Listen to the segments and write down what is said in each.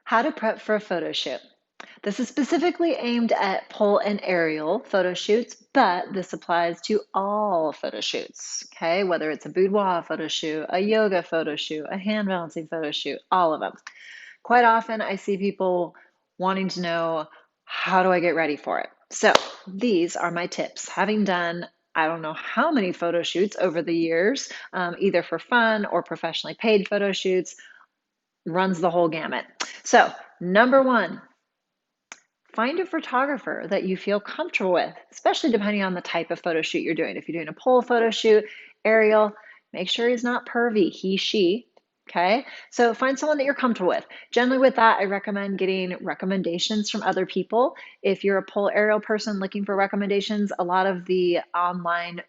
How to prep for a photo shoot. This is specifically aimed at pole and aerial photo shoots, but this applies to all photo shoots, okay? Whether it's a boudoir photo shoot, a yoga photo shoot, a hand balancing photo shoot, all of them. Quite often, I see people wanting to know, how do I get ready for it? So these are my tips. Having done I don't know how many photo shoots over the years, either for fun or professionally paid photo shoots, runs the whole gamut. So, number one, find a photographer that you feel comfortable with, especially depending on the type of photo shoot you're doing. If you're doing a pole photo shoot, aerial, make sure he's not pervy, he, she. Okay, so find someone that you're comfortable with. Generally, with that, I recommend getting recommendations from other people. If you're a pole aerial person looking for recommendations, a lot of the online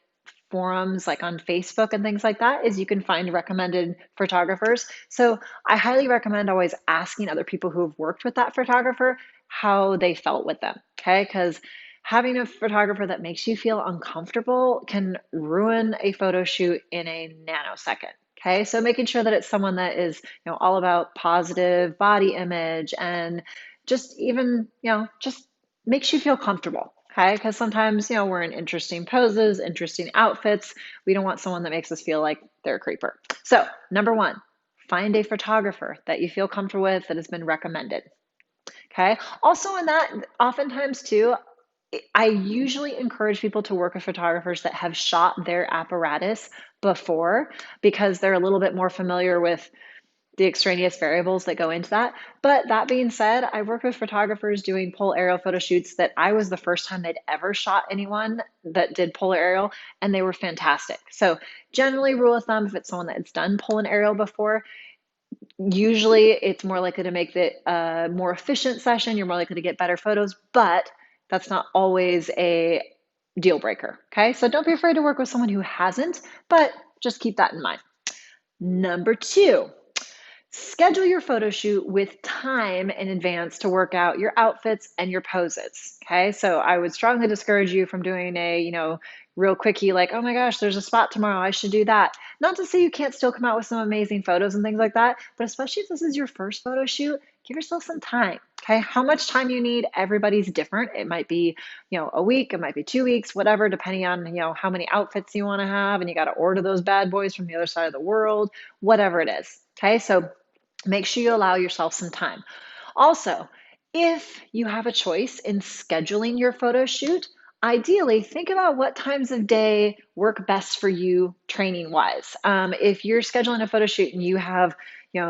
forums like on Facebook and things like that is you can find recommended photographers. So I highly recommend always asking other people who have worked with that photographer how they felt with them. Okay, because having a photographer that makes you feel uncomfortable can ruin a photo shoot in a nanosecond. Okay, so making sure that it's someone that is, all about positive body image and just even, just makes you feel comfortable. Okay, because sometimes, we're in interesting poses, interesting outfits. We don't want someone that makes us feel like they're a creeper. So, number one, find a photographer that you feel comfortable with that has been recommended. Okay. Also, in that, oftentimes too, I usually encourage people to work with photographers that have shot their apparatus before because they're a little bit more familiar with the extraneous variables that go into that. But that being said, I work with photographers doing pole aerial photo shoots that I was the first time they'd ever shot anyone that did pole aerial, and they were fantastic. So generally, rule of thumb, if it's someone that's done pole and aerial before, usually it's more likely to make the more efficient session. You're more likely to get better photos, but that's not always a deal breaker. Okay, so don't be afraid to work with someone who hasn't, but just keep that in mind. Number two, schedule your photo shoot with time in advance to work out your outfits and your poses. Okay, so I would strongly discourage you from doing a, real quickie, like, oh my gosh, there's a spot tomorrow, I should do that. Not to say you can't still come out with some amazing photos and things like that, but especially if this is your first photo shoot, give yourself some time. Okay, how much time you need, everybody's different. It might be, a week, it might be 2 weeks, whatever, depending on, how many outfits you want to have, and you got to order those bad boys from the other side of the world, whatever it is. Okay, so make sure you allow yourself some time. Also, if you have a choice in scheduling your photo shoot, ideally think about what times of day work best for you training wise. If you're scheduling a photo shoot and you have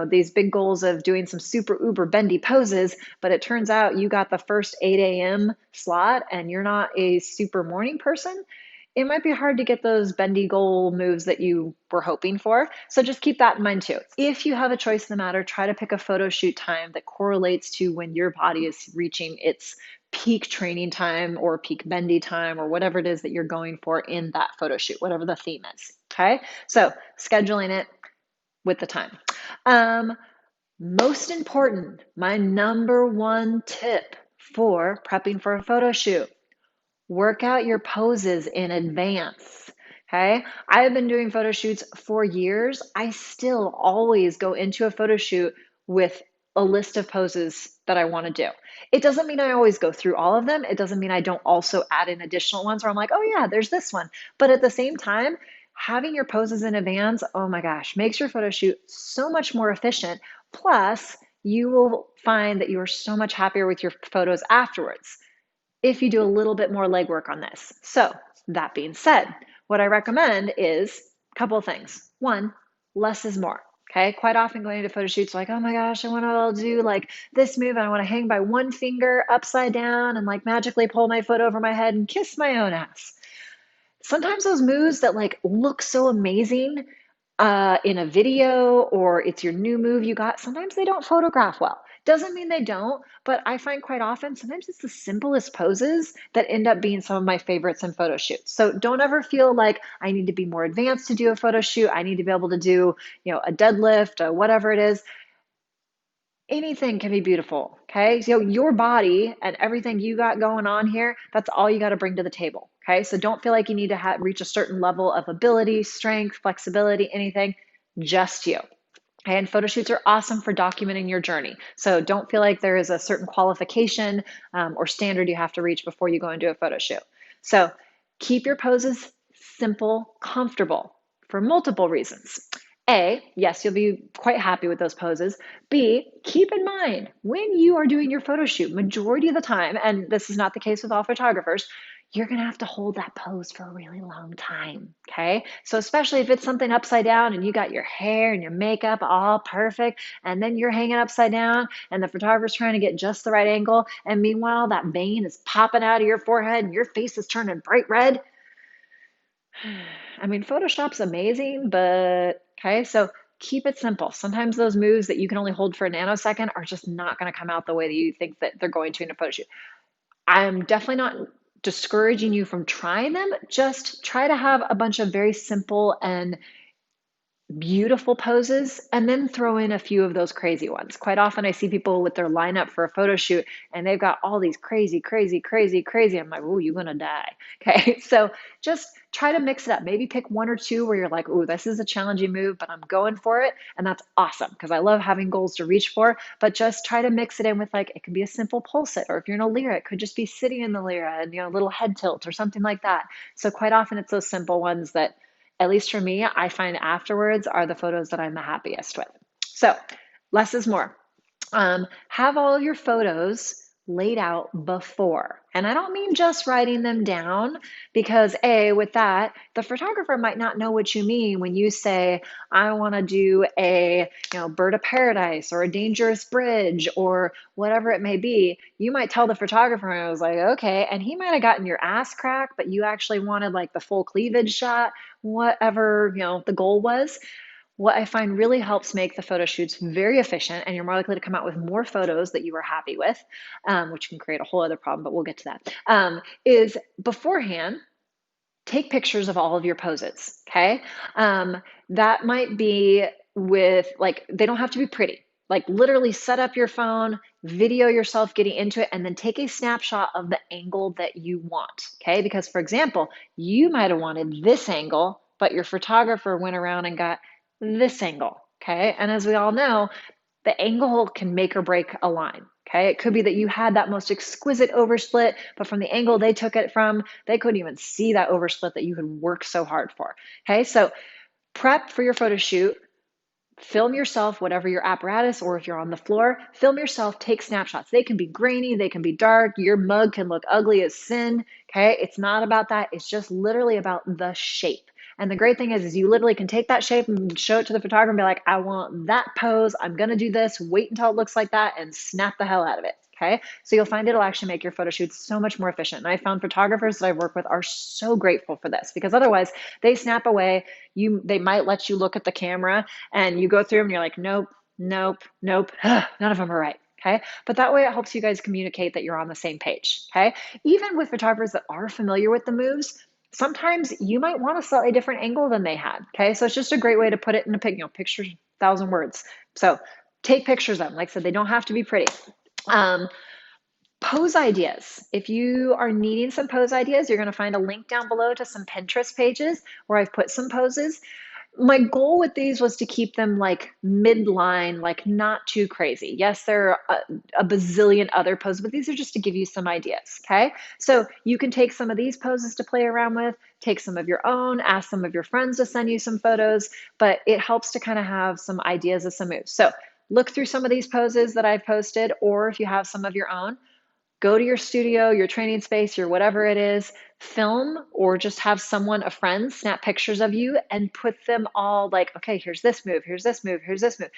these big goals of doing some super uber bendy poses, but it turns out you got the first 8 a.m. slot and you're not a super morning person, it might be hard to get those bendy goal moves that you were hoping for. So just keep that in mind too. If you have a choice in the matter, try to pick a photo shoot time that correlates to when your body is reaching its peak training time or peak bendy time or whatever it is that you're going for in that photo shoot, whatever the theme is. Okay, so scheduling it with the time. Most important, my number one tip for prepping for a photo shoot: work out your poses in advance. Okay. I have been doing photo shoots for years. I still always go into a photo shoot with a list of poses that I want to do. It doesn't mean I always go through all of them. It doesn't mean I don't also add in additional ones where I'm like, oh, yeah, there's this one. But at the same time, having your poses in advance, oh my gosh, makes your photo shoot so much more efficient. Plus, you will find that you are so much happier with your photos afterwards if you do a little bit more legwork on this. So that being said, what I recommend is a couple of things. One, less is more. Okay, quite often going into photo shoots, like, oh my gosh, I want to do like this move and I want to hang by one finger upside down and like magically pull my foot over my head and kiss my own ass. Sometimes those moves that like look so amazing in a video, or it's your new move you got, sometimes they don't photograph well. Doesn't mean they don't, but I find quite often sometimes it's the simplest poses that end up being some of my favorites in photo shoots. So don't ever feel like I need to be more advanced to do a photo shoot. I need to be able to do, a deadlift or whatever it is. Anything can be beautiful. Okay, so your body and everything you got going on here, that's all you got to bring to the table. Okay, so don't feel like you need to reach a certain level of ability, strength, flexibility, anything. Just you. And photo shoots are awesome for documenting your journey. So don't feel like there is a certain qualification or standard you have to reach before you go and do a photo shoot. So keep your poses simple, comfortable for multiple reasons. A, yes, you'll be quite happy with those poses. B, keep in mind when you are doing your photo shoot, majority of the time, and this is not the case with all photographers, you're going to have to hold that pose for a really long time. Okay. So, especially if it's something upside down and you got your hair and your makeup all perfect, and then you're hanging upside down and the photographer's trying to get just the right angle. And meanwhile, that vein is popping out of your forehead and your face is turning bright red. I mean, Photoshop's amazing, but okay. So, keep it simple. Sometimes those moves that you can only hold for a nanosecond are just not going to come out the way that you think that they're going to in a photo shoot. I'm definitely not discouraging you from trying them. Just try to have a bunch of very simple and beautiful poses and then throw in a few of those crazy ones. Quite often I see people with their lineup for a photo shoot and they've got all these crazy, crazy, crazy, crazy. I'm like, oh, you're gonna die. Okay. So just try to mix it up. Maybe pick one or two where you're like, oh, this is a challenging move, but I'm going for it. And that's awesome because I love having goals to reach for. But just try to mix it in with like, it could be a simple pulse it, or if you're in a lyra, it could just be sitting in the lyra and, a little head tilt or something like that. So quite often it's those simple ones that, at least for me, I find afterwards are the photos that I'm the happiest with. So less is more. Have all of your photos laid out before. And I don't mean just writing them down because with that, the photographer might not know what you mean when you say, I want to do a, bird of paradise or a dangerous bridge or whatever it may be. You might tell the photographer and I was like, okay. And he might have gotten your ass cracked, but you actually wanted like the full cleavage shot, whatever, the goal was. What I find really helps make the photo shoots very efficient, and you're more likely to come out with more photos that you are happy with, which can create a whole other problem, but we'll get to that, is beforehand, take pictures of all of your poses, okay? That might be with, like, they don't have to be pretty. Like, literally set up your phone, video yourself getting into it, and then take a snapshot of the angle that you want, okay? Because, for example, you might have wanted this angle, but your photographer went around and got this angle, okay? And as we all know, the angle can make or break a line, okay? It could be that you had that most exquisite oversplit, but from the angle they took it from, they couldn't even see that oversplit that you had worked so hard for, okay? So prep for your photo shoot, film yourself, whatever your apparatus, or if you're on the floor, film yourself, take snapshots. They can be grainy, they can be dark, your mug can look ugly as sin, okay? It's not about that, it's just literally about the shape. And the great thing is you literally can take that shape and show it to the photographer and be like, I want that pose. I'm going to do this. Wait until it looks like that and snap the hell out of it. Okay. So you'll find it'll actually make your photo shoots so much more efficient. And I found photographers that I work with are so grateful for this because otherwise they snap away. They might let you look at the camera and you go through them and you're like, nope, nope, nope. None of them are right. Okay. But that way it helps you guys communicate that you're on the same page. Okay. Even with photographers that are familiar with the moves, sometimes you might want a slightly different angle than they had. Okay. So it's just a great way to put it in a picture, 1,000 words. So take pictures of them. Like I said, they don't have to be pretty. Pose ideas. If you are needing some pose ideas, you're going to find a link down below to some Pinterest pages where I've put some poses. My goal with these was to keep them like midline, like not too crazy. Yes, there are a bazillion other poses, but these are just to give you some ideas, okay? So you can take some of these poses to play around with, take some of your own, ask some of your friends to send you some photos, but it helps to kind of have some ideas of some moves. So look through some of these poses that I've posted, or if you have some of your own, go to your studio, your training space, your whatever it is, film or just have someone, a friend, snap pictures of you and put them all like, okay, here's this move, here's this move, here's this move.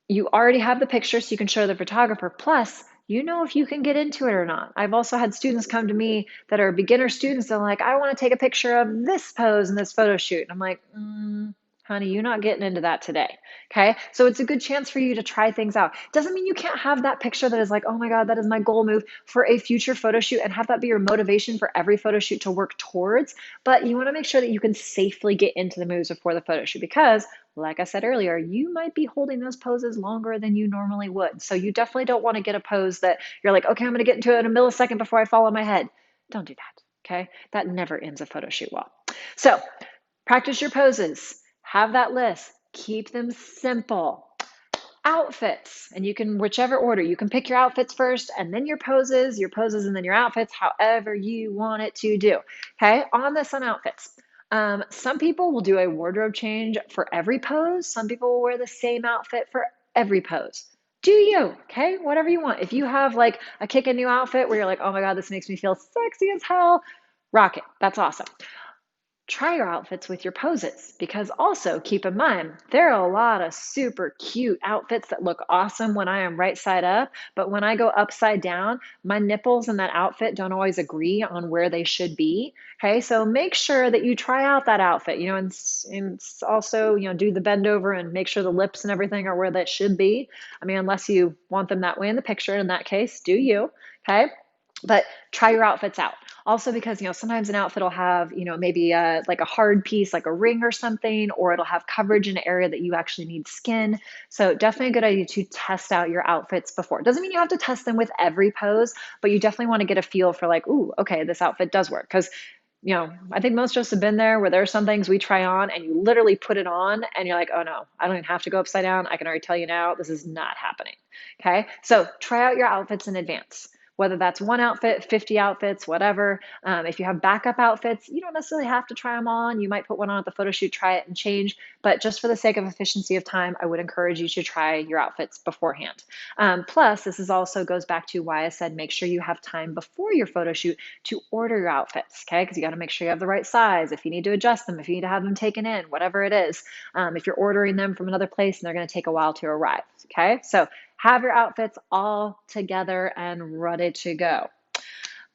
You already have the picture so you can show the photographer. Plus, you know if you can get into it or not. I've also had students come to me that are beginner students. They're like, I want to take a picture of this pose in this photo shoot. And I'm like, honey, you're not getting into that today. Okay. So it's a good chance for you to try things out. Doesn't mean you can't have that picture that is like, oh my God, that is my goal move for a future photo shoot and have that be your motivation for every photo shoot to work towards. But you want to make sure that you can safely get into the moves before the photo shoot because, like I said earlier, you might be holding those poses longer than you normally would. So you definitely don't want to get a pose that you're like, okay, I'm going to get into it in a millisecond before I fall on my head. Don't do that. Okay. That never ends a photo shoot well. So practice your poses. Have that list. Keep them simple. Outfits, and you can, whichever order, you can pick your outfits first and then your poses, and then your outfits, however you want it to do. Okay, on this on outfits. Some people will do a wardrobe change for every pose. Some people will wear the same outfit for every pose. Do you, okay? Whatever you want. If you have like a kick a new outfit where you're like, oh my God, this makes me feel sexy as hell, rock it. That's awesome. Try your outfits with your poses, because also keep in mind there are a lot of super cute outfits that look awesome when I am right side up, but when I go upside down, my nipples in that outfit don't always agree on where they should be. Okay, so make sure that you try out that outfit, and also, do the bend over and make sure the lips and everything are where that should be. I mean, unless you want them that way in the picture, in that case, do you. Okay, but try your outfits out. Also, because sometimes an outfit will have maybe like a hard piece like a ring or something, or it'll have coverage in an area that you actually need skin. So definitely a good idea to test out your outfits before. Doesn't mean you have to test them with every pose, but you definitely want to get a feel for like, ooh, okay, this outfit does work. Because I think most of us have been there where there are some things we try on and you literally put it on and you're like, oh no, I don't even have to go upside down. I can already tell you now, this is not happening. Okay, so try out your outfits in advance, whether that's one outfit, 50 outfits, whatever. If you have backup outfits, you don't necessarily have to try them on. You might put one on at the photo shoot, try it and change. But just for the sake of efficiency of time, I would encourage you to try your outfits beforehand. Plus, this is also goes back to why I said make sure you have time before your photo shoot to order your outfits, okay? Because you got to make sure you have the right size. If you need to adjust them, if you need to have them taken in, whatever it is. If you're ordering them from another place and they're going to take a while to arrive, okay? So have your outfits all together and ready to go.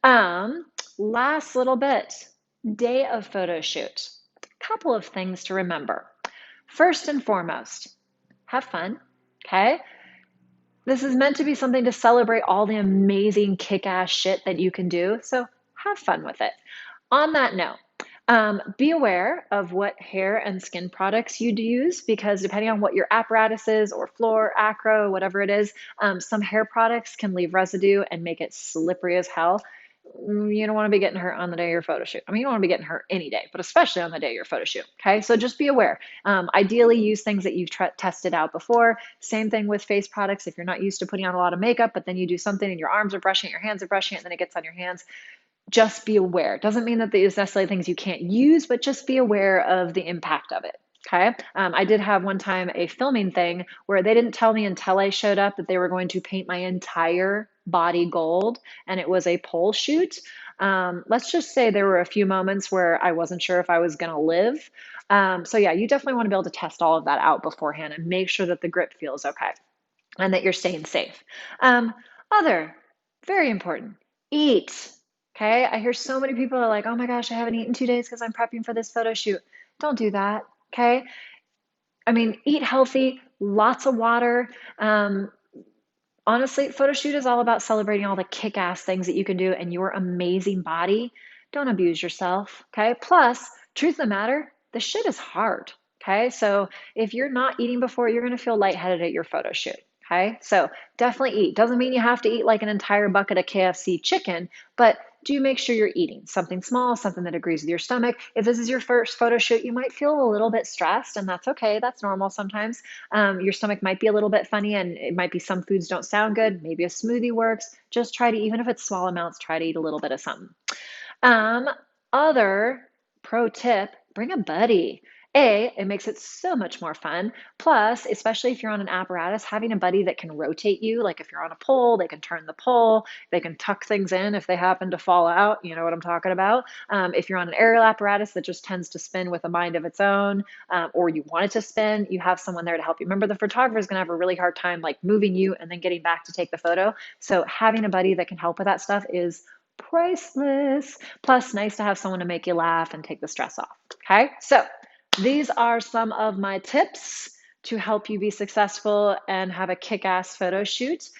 Last little bit, day of photo shoot. Couple of things to remember. First and foremost, have fun, okay? This is meant to be something to celebrate all the amazing kick-ass shit that you can do, so have fun with it. On that note, be aware of what hair and skin products you use, because depending on what your apparatus is, or floor, acro, whatever it is, some hair products can leave residue and make it slippery as hell. You don't want to be getting hurt on the day of your photo shoot. I mean, you don't want to be getting hurt any day, but especially on the day of your photo shoot. Okay, so just be aware. Ideally, use things that you've tested out before. Same thing with face products. If you're not used to putting on a lot of makeup, but then you do something and your arms are brushing it, your hands are brushing it, and then it gets on your hands, just be aware. It doesn't mean that these necessarily things you can't use, but just be aware of the impact of it. Okay. I did have one time a filming thing where they didn't tell me until I showed up that they were going to paint my entire body gold, and it was a pole shoot. Let's just say there were a few moments where I wasn't sure if I was going to live. So yeah, you definitely want to be able to test all of that out beforehand and make sure that the grip feels okay and that you're staying safe. Other, very important, eat. Okay, I hear so many people are like, oh my gosh, I haven't eaten 2 days because I'm prepping for this photo shoot. Don't do that. Okay, I mean, eat healthy, lots of water. Honestly, photo shoot is all about celebrating all the kick-ass things that you can do in your amazing body. Don't abuse yourself, okay? Plus, truth of the matter, the shit is hard, okay? So if you're not eating before, you're gonna feel lightheaded at your photo shoot, okay? So definitely eat. Doesn't mean you have to eat like an entire bucket of KFC chicken, but do make sure you're eating something small, something that agrees with your stomach. If this is your first photo shoot, you might feel a little bit stressed, and that's okay. That's normal sometimes. Your stomach might be a little bit funny, and it might be some foods don't sound good. Maybe a smoothie works. Just try to, even if it's small amounts, try to eat a little bit of something. Other pro tip, bring a buddy. It makes it so much more fun. Plus, especially if you're on an apparatus, having a buddy that can rotate you, like if you're on a pole, they can turn the pole, they can tuck things in if they happen to fall out. You know what I'm talking about. If you're on an aerial apparatus that just tends to spin with a mind of its own, or you want it to spin, you have someone there to help you. Remember, the photographer is going to have a really hard time like moving you and then getting back to take the photo. So having a buddy that can help with that stuff is priceless. Plus, nice to have someone to make you laugh and take the stress off. Okay, so these are some of my tips to help you be successful and have a kick-ass photo shoot.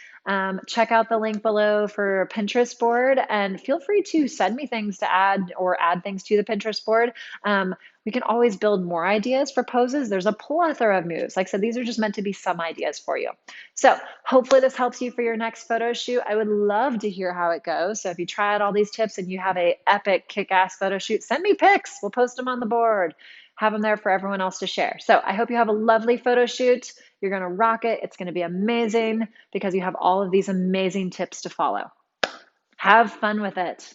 Check out the link below for a Pinterest board, and feel free to send me things to add, or add things to the Pinterest board. We can always build more ideas for poses. There's a plethora of moves. Like I said, these are just meant to be some ideas for you. So hopefully this helps you for your next photo shoot. I would love to hear how it goes. So if you try out all these tips and you have a epic kick-ass photo shoot, send me pics. We'll post them on the board. have them there for everyone else to share. So I hope you have a lovely photo shoot. You're going to rock it. It's going to be amazing because you have all of these amazing tips to follow. Have fun with it.